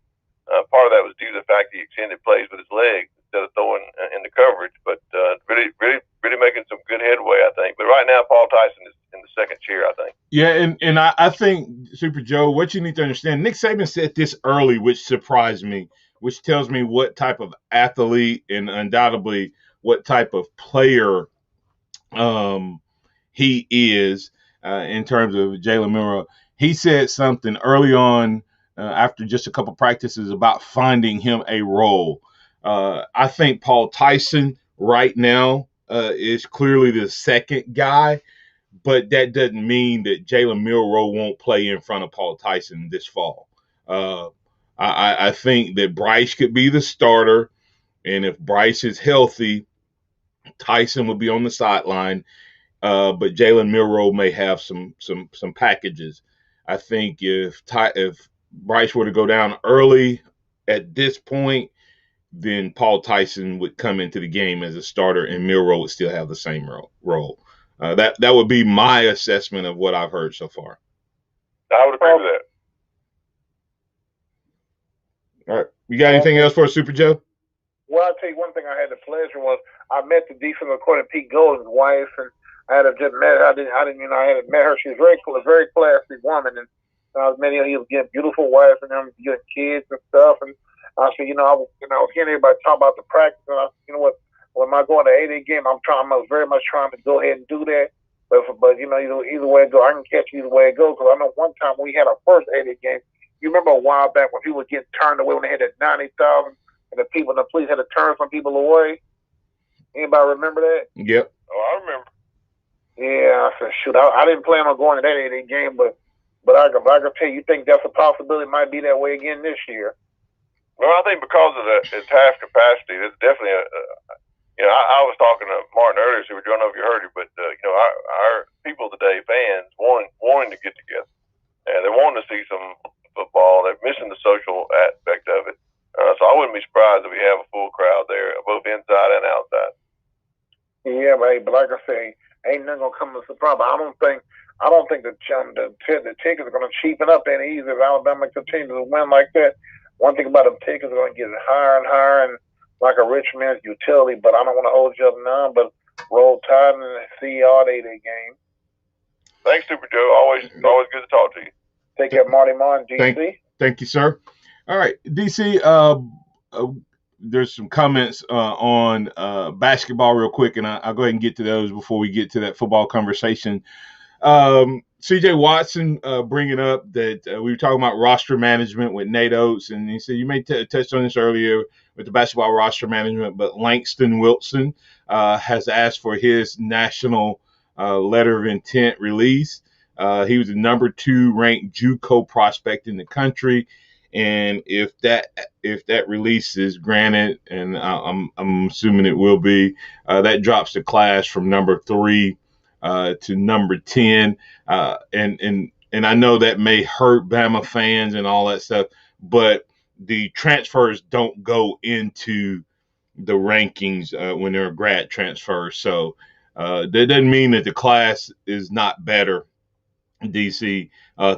Part of that was due to the fact he extended plays with his legs instead of throwing in the coverage, but really making some good headway, I think. But right now, Paul Tyson is in the second chair, I think. Yeah, and I think, Super Joe, what you need to understand, Nick Saban said this early, which surprised me, which tells me what type of athlete and undoubtedly what type of player he is in terms of Jalen Milroe. He said something early on after just a couple practices about finding him a role. I think Paul Tyson right now is clearly the second guy, but that doesn't mean that Jalen Milroe won't play in front of Paul Tyson this fall. I think that Bryce could be the starter, and if Bryce is healthy, Tyson will be on the sideline. But Jalen Milroe may have some packages. I think if Bryce were to go down early at this point, then Paul Tyson would come into the game as a starter, and Milroe would still have the same role. That would be my assessment of what I've heard so far. I would agree with that. All right, you got anything else for us, Super Joe? Well, I'll tell you one thing. I had the pleasure was I met the defensive coordinator Pete Golden's wife, and I had just met her. I didn't I had met her. She was very cool, a very classy woman, and I was meeting her. He was getting beautiful wife and them getting kids and stuff. And I said, I was hearing everybody talk about the practice, and I said, what? When I go on the 8-8 game, I was very much trying to go ahead and do that. But either way it go, I can catch either way it goes. Because I know one time we had our first 8-8 game. You remember a while back when people were getting turned away when they had that 90,000, and the police had to turn some people away. Anybody remember that? Yep. Oh, I remember. Yeah, I said, shoot, I didn't plan on going to that 8-8 game, but I can tell you, think that's a possibility. It might be that way again this year. Well, I think because of it's half capacity, it's definitely I was talking to Martin earlier, so I don't know if you heard it, but our people today, fans, wanting to get together, and they're wanting to see some football. They're missing the social aspect of it, so I wouldn't be surprised if we have a full crowd there, both inside and outside. Yeah, but like I say, ain't nothing gonna come as a surprise. I don't think the tickets are gonna cheapen up any easier if Alabama continues to win like that. One thing about them tickets are gonna get higher and higher, and like a rich man's utility. But I don't want to hold you up none. But roll tide and see y'all at 8-8 game. Thanks, Super Joe. Always good to talk to you. Take care, Marty Martin, DC. Thank you, sir. All right, DC. There's some comments on basketball real quick, and I'll go ahead and get to those before we get to that football conversation. CJ Watson bringing up that we were talking about roster management with Nate Oates, and he said you may touch on this earlier with the basketball roster management, but Langston Wilson has asked for his national letter of intent release. He was the number 2 ranked JUCO prospect in the country. And if that release is granted, and I'm assuming it will be, that drops the class from number 3 to number 10. And I know that may hurt Bama fans and all that stuff, but the transfers don't go into the rankings when they're grad transfers. So that doesn't mean that the class is not better. DC,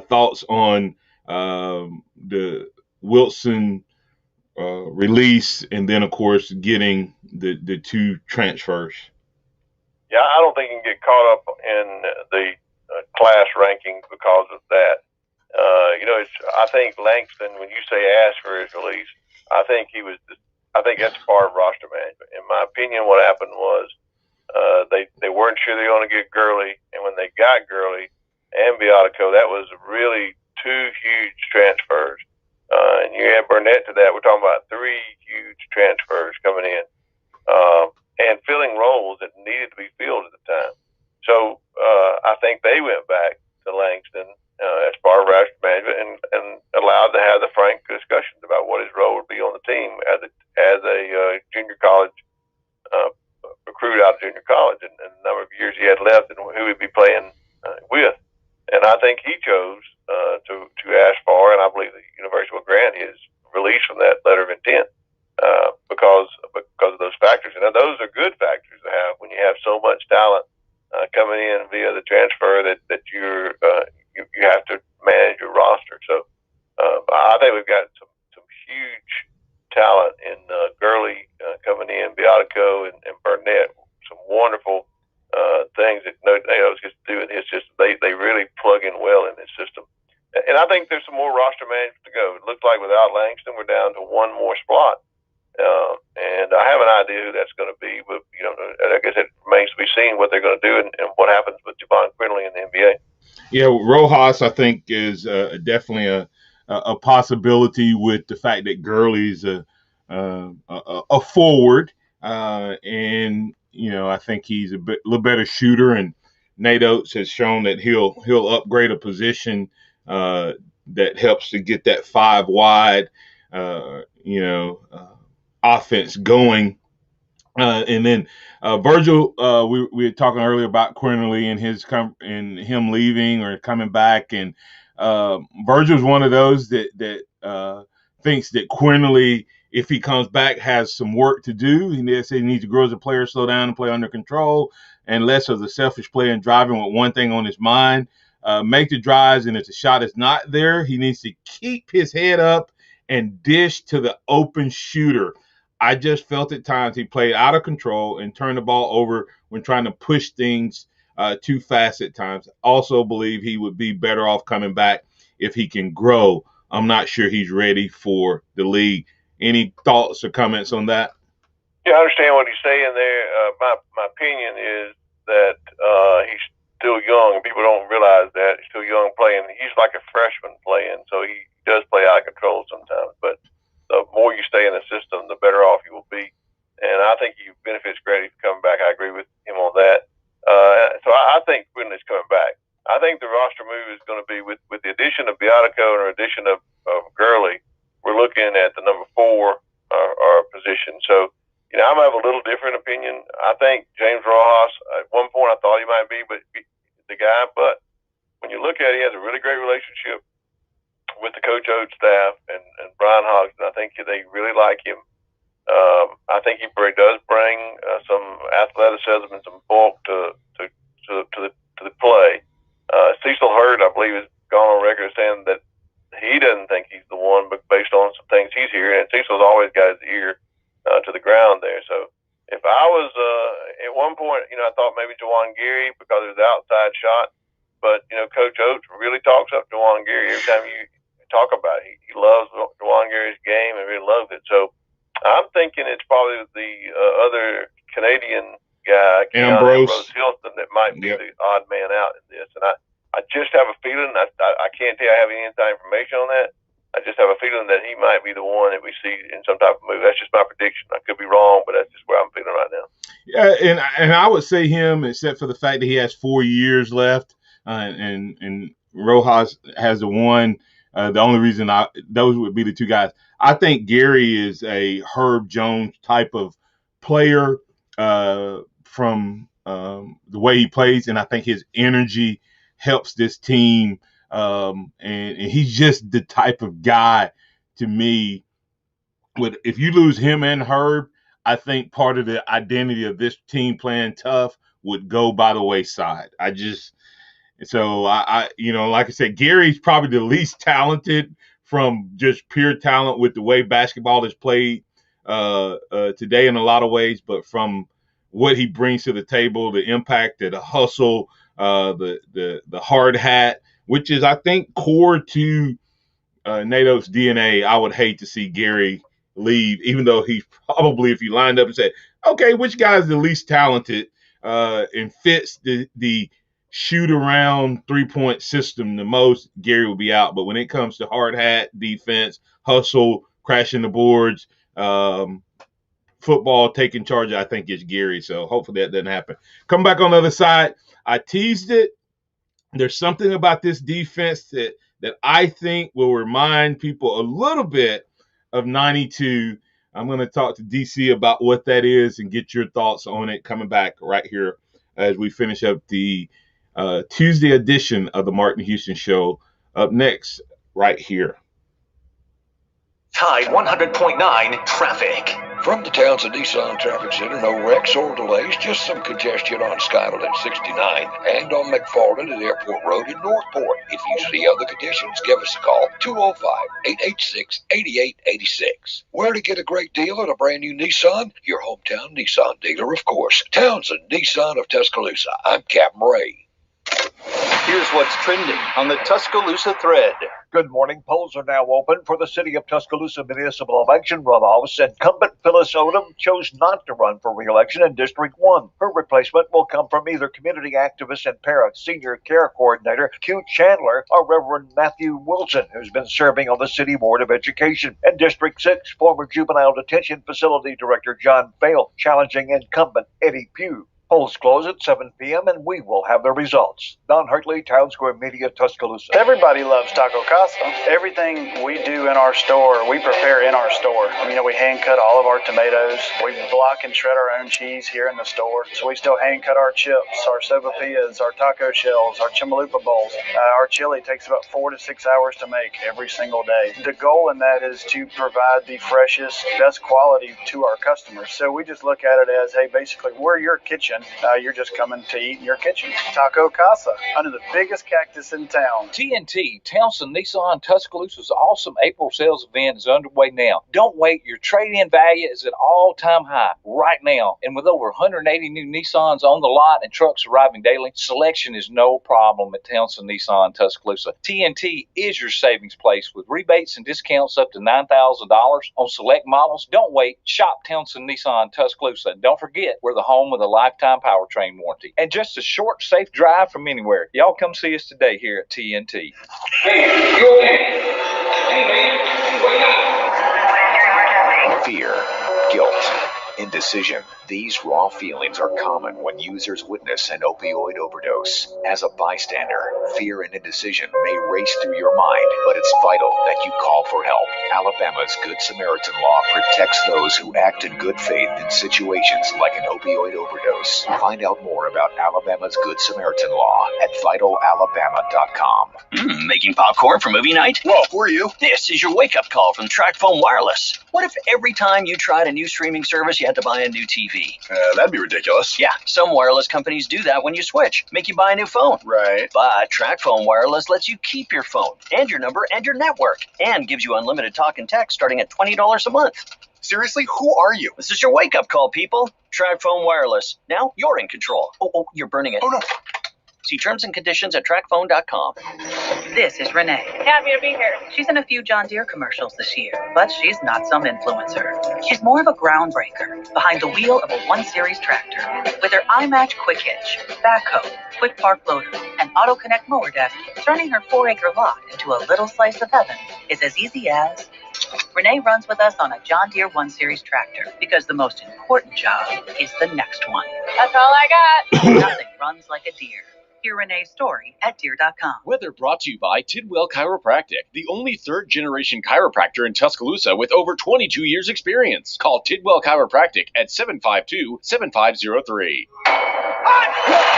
thoughts on the Wilson release, and then of course getting the 2 transfers? Yeah, I don't think you can get caught up in the class rankings because of that. I think Langston, when you say ask for his release, I think that's part of roster management. In my opinion, what happened was they weren't sure they were going to get Gurley, and when they got Gurley and Biotico, that was really 2 huge transfers. And you add Burnett to that, we're talking about 3 huge transfers coming in and filling roles that needed to be filled at the time. So I think they went back to Langston as part of roster management and allowed to have the frank discussions about what his role would be on the team as a junior college recruit out of junior college. college and the number of years he had left and who he'd be playing with. And I think he chose to ask for, and I believe the university will grant his release from that letter of intent because of those factors. And those are good factors to have when you have so much talent coming in via the transfer that you have to manage your roster. So I think we've got some huge talent in Gurley coming in, Beatico and Burnett. Some wonderful things that Nails gets to do in his system. They really plug in well in this system. And I think there's some more roster management to go. It looks like without Langston, we're down to one more spot. And I have an idea who that's going to be, but I guess it remains to be seen what they're going to do and what happens with Javon Quinley in the NBA. Yeah, Rojas, I think, is definitely a possibility with the fact that Gurley's a forward, and I think he's a little better shooter, and Nate Oates has shown that he'll upgrade a position that helps to get that 5 wide, offense going. And then Virgil, we were talking earlier about Quinley and him leaving or coming back, and Virgil's one of those that thinks that Quinley, if he comes back, has some work to do. He needs to grow as a player, slow down, and play under control, and less of the selfish play and driving with one thing on his mind. Make the drives, and if the shot is not there, he needs to keep his head up and dish to the open shooter. I just felt at times he played out of control and turned the ball over when trying to push things too fast at times. Also believe he would be better off coming back if he can grow. I'm not sure he's ready for the league. Any thoughts or comments on that? Yeah, I understand what he's saying there. My opinion is that he's still young, and people don't realize that. He's still young playing. He's like a freshman playing, so he does play out of control sometimes. But the more you stay in the system, the better off you will be. And I think he benefits greatly from coming back. I agree with him on that. So I think Quinley's coming back. I think the roster move is going to be with the addition of Beatico and the addition of Gurley, we're looking at the number 4 position. So, I'm going to have a little different opinion. I think James Rojas, at one point I thought he might be the guy, but when you look at it, he has a really great relationship with the Coach Oates staff and Brian Hodgson. I think they really like him. I think he does bring some athleticism and some bulk to the play. Cecil Hurd, I believe, has gone on record saying that he doesn't think he's the one, but based on some things he's hearing, and Cecil's always got his ear to the ground there. So if I was at one point, I thought maybe Juwan Gary because of his outside shot, but Coach Oates really talks up Juwan Gary every time you talk about it. He loves Juwan Gary's game and really loves it. So I'm thinking it's probably the other Canadian guy, Ambrose Hilton, that might be the odd man out in this. And I just have a feeling, I can't tell you I have any inside information on that. I just have a feeling that he might be the one that we see in some type of move. That's just my prediction. I could be wrong, but that's just where I'm feeling right now. Yeah, and I would say him, except for the fact that he has 4 years left, and Rojas has the one. The only reason those would be the 2 guys. I think Gary is a Herb Jones type of player from the way he plays, and I think his energy helps this team. And he's just the type of guy to me. If you lose him and Herb, I think part of the identity of this team playing tough would go by the wayside. So I like I said, Gary's probably the least talented from just pure talent with the way basketball is played today in a lot of ways, but from what he brings to the table, the impact, the hustle, the hard hat, which is, I think, core to Nate Oates' DNA. I would hate to see Gary leave, even though he probably, if you lined up and said, okay, which guy is the least talented and fits the shoot around 3-point system the most, Gary will be out. But when it comes to hard hat, defense, hustle, crashing the boards, football, taking charge, I think it's Gary. So hopefully that doesn't happen. Come back on the other side. I teased it. There's something about this defense that I think will remind people a little bit of 92. I'm going to talk to DC about what that is and get your thoughts on it coming back right here as we finish up the Tuesday edition of the Martin Houston Show. Up next, right here. Tide 100.9 traffic. From the Townsend Nissan Traffic Center, no wrecks or delays, just some congestion on Skyler at 69 and on McFarland at Airport Road in Northport. If you see other conditions, give us a call, 205-886-8886. Where to get a great deal on a brand new Nissan? Your hometown Nissan dealer, of course. Townsend Nissan of Tuscaloosa. I'm Captain Ray. Here's what's trending on the Tuscaloosa thread. Good morning. Polls are now open for the City of Tuscaloosa municipal election runoffs. Incumbent Phyllis Odom chose not to run for re-election in District 1. Her replacement will come from either community activist and para senior care coordinator Q Chandler or Reverend Matthew Wilson, who's been serving on the City Board of Education. In District 6, former juvenile detention facility director John Fail challenging incumbent Eddie Pugh. Polls close at 7 p.m. and we will have the results. Don Hartley, Town Square Media, Tuscaloosa. Everybody loves Taco Casa. Everything we do in our store, we prepare in our store. We hand cut all of our tomatoes. We block and shred our own cheese here in the store. So we still hand cut our chips, our sopapillas, our taco shells, our chimalupa bowls. Our chili takes about 4 to 6 hours to make every single day. The goal in that is to provide the freshest, best quality to our customers. So we just look at it as, hey, basically, we're your kitchen. You're just coming to eat in your kitchen. Taco Casa, under the biggest cactus in town. TNT, Townsend Nissan Tuscaloosa's awesome April sales event is underway now. Don't wait. Your trade-in value is at all-time high right now. And with over 180 new Nissans on the lot and trucks arriving daily, selection is no problem at Townsend Nissan Tuscaloosa. TNT is your savings place with rebates and discounts up to $9,000 on select models. Don't wait. Shop Townsend Nissan Tuscaloosa. And don't forget, we're the home of the lifetime powertrain warranty and just a short, safe drive from anywhere. Y'all come see us today here at TNT. Fear, guilt, indecision. These raw feelings are common when users witness an opioid overdose. As a bystander, fear and indecision may race through your mind, but it's vital that you call for help. Alabama's Good Samaritan Law protects those who act in good faith in situations like an opioid overdose. Find out more about Alabama's Good Samaritan Law at VitalAlabama.com. Making popcorn for movie night? Whoa, who are you? This is your wake-up call from TracFone Wireless. What if every time you tried a new streaming service, you had to buy a new TV? That'd be ridiculous. Yeah, some wireless companies do that when you switch. Make you buy a new phone. Right. But TracFone Wireless lets you keep your phone and your number and your network and gives you unlimited talk and text starting at $20 a month. Seriously, who are you? This is your wake-up call, people. TracFone Wireless. Now you're in control. Oh, you're burning it. Oh, no. See terms and conditions at TracFone.com. This is Renee. Happy to be here. She's in a few John Deere commercials this year, but she's not some influencer. She's more of a groundbreaker behind the wheel of a 1 Series tractor. With her iMatch Quick Hitch, backhoe, Quick Park Loader, and Auto Connect mower desk, turning her 4-acre lot into a little slice of heaven is as easy as... Renee runs with us on a John Deere 1 Series tractor because the most important job is the next one. That's all I got. Nothing runs like a deer. Hear Renee's story at Deere.com. Weather brought to you by Tidwell Chiropractic, the only third-generation chiropractor in Tuscaloosa with over 22 years experience. Call Tidwell Chiropractic at 752-7503.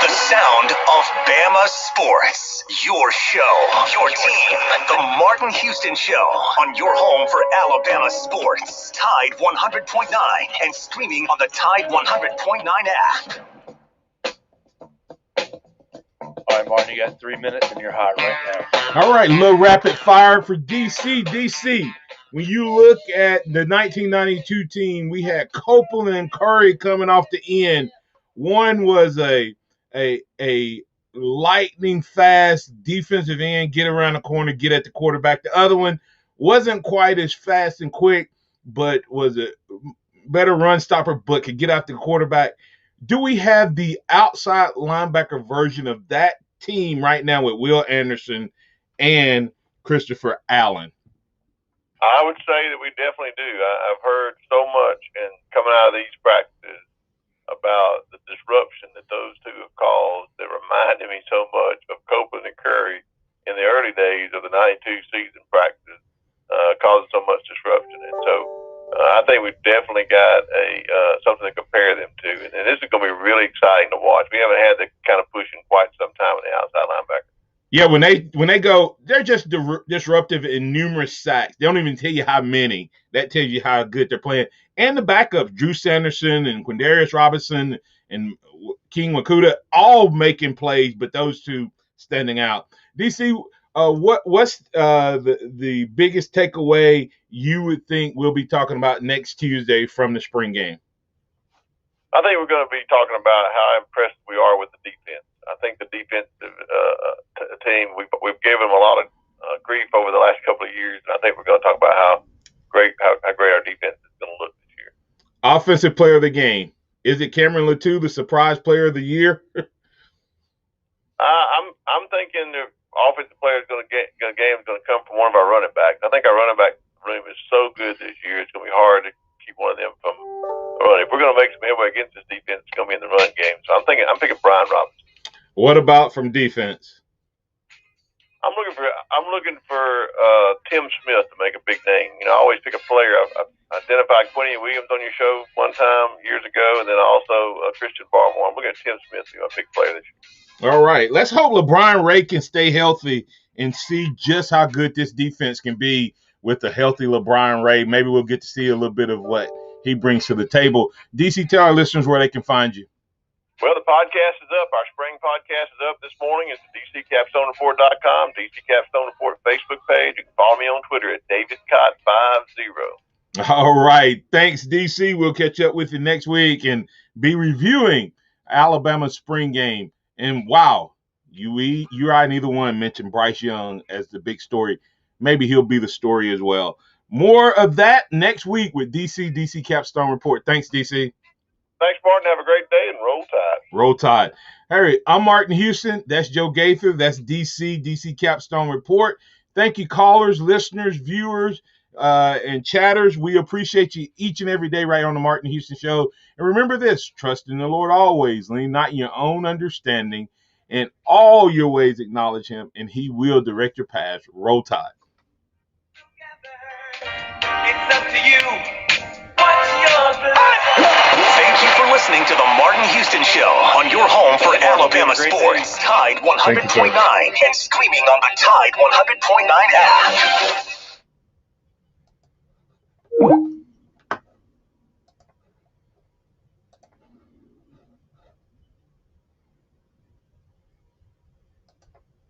The sound of Bama sports. Your show, your team. The Martin Houston Show on your home for Alabama sports. Tide 100.9 and streaming on the Tide 100.9 app. All right, Martin, you got 3 minutes and you're hot right now. All right, a little rapid fire for DC. DC, when you look at the 1992 team, we had Copeland and Curry coming off the end. One was a lightning fast defensive end, get around the corner, get at the quarterback. The other one wasn't quite as fast and quick, but was a better run stopper, but could get out the quarterback. Do we have the outside linebacker version of that team right now with Will Anderson and Christopher Allen? I would say that we definitely do. I've heard so much and coming out of these practices about the disruption that those two have caused that reminded me so much of Copeland and Curry in the early days of the 92 season practice, causing so much disruption. And so I think we definitely definitely got something to compare them to, and this is going to be really exciting to watch. We haven't had that kind of push in quite some time in the outside linebacker. Yeah, when they go, they're just disruptive in numerous sacks. They don't even tell you how many. That tells you how good they're playing. And the backups, Drew Sanderson and Quindarius Robinson and King Wakuda, all making plays, but those two standing out. DC, what's the biggest takeaway you would think we'll be talking about next Tuesday from the spring game? I think we're going to be talking about how impressed we are with the defense. I think the defensive team, we've given them a lot of grief over the last couple of years, and I think we're going to talk about how great our defense is going to look this year. Offensive player of the game. Is it Cameron Latou, the surprise player of the year? I'm thinking the offensive player is going to come from one of our running backs. I think our running back room is so good this year, it's going to be hard to keep one of them from running. If we're going to make some headway against this defense, it's going to be in the run game. So I'm picking Brian Robinson. What about from defense? I'm looking for Tim Smith to make a big name. You know, I always pick a player. I identified Quinny Williams on your show one time years ago, and then also Christian Barmore. I'm looking at Tim Smith to be a big player this year. All right. Let's hope LeBron Ray can stay healthy and see just how good this defense can be with a healthy LeBron Ray. Maybe we'll get to see a little bit of what he brings to the table. DC, tell our listeners where they can find you. Well, the podcast is up. Our spring podcast is up this morning. It's DCCapstoneReport.com, DC Capstone Report Facebook page. You can follow me on Twitter at DavidCott50. All right. Thanks, DC. We'll catch up with you next week and be reviewing Alabama's spring game. And wow, you I neither one mentioned Bryce Young as the big story. Maybe he'll be the story as well. More of that next week with DC Capstone Report. Thanks, DC. Thanks, Martin. Have a great day and roll tide. Roll tide. Harry, I'm Martin Houston. That's Joe Gaither. That's DC Capstone Report. Thank you, callers, listeners, viewers, and chatters. We appreciate you each and every day right on the Martin Houston Show. And remember this, trust in the Lord always. Lean not in your own understanding. In all your ways acknowledge him, and he will direct your paths. Roll tide. It's up to you. What's yours? Thank you for listening to the Martin Houston Show on your home for Alabama sports. Tide 100.9 and streaming on the Tide 100.9 app.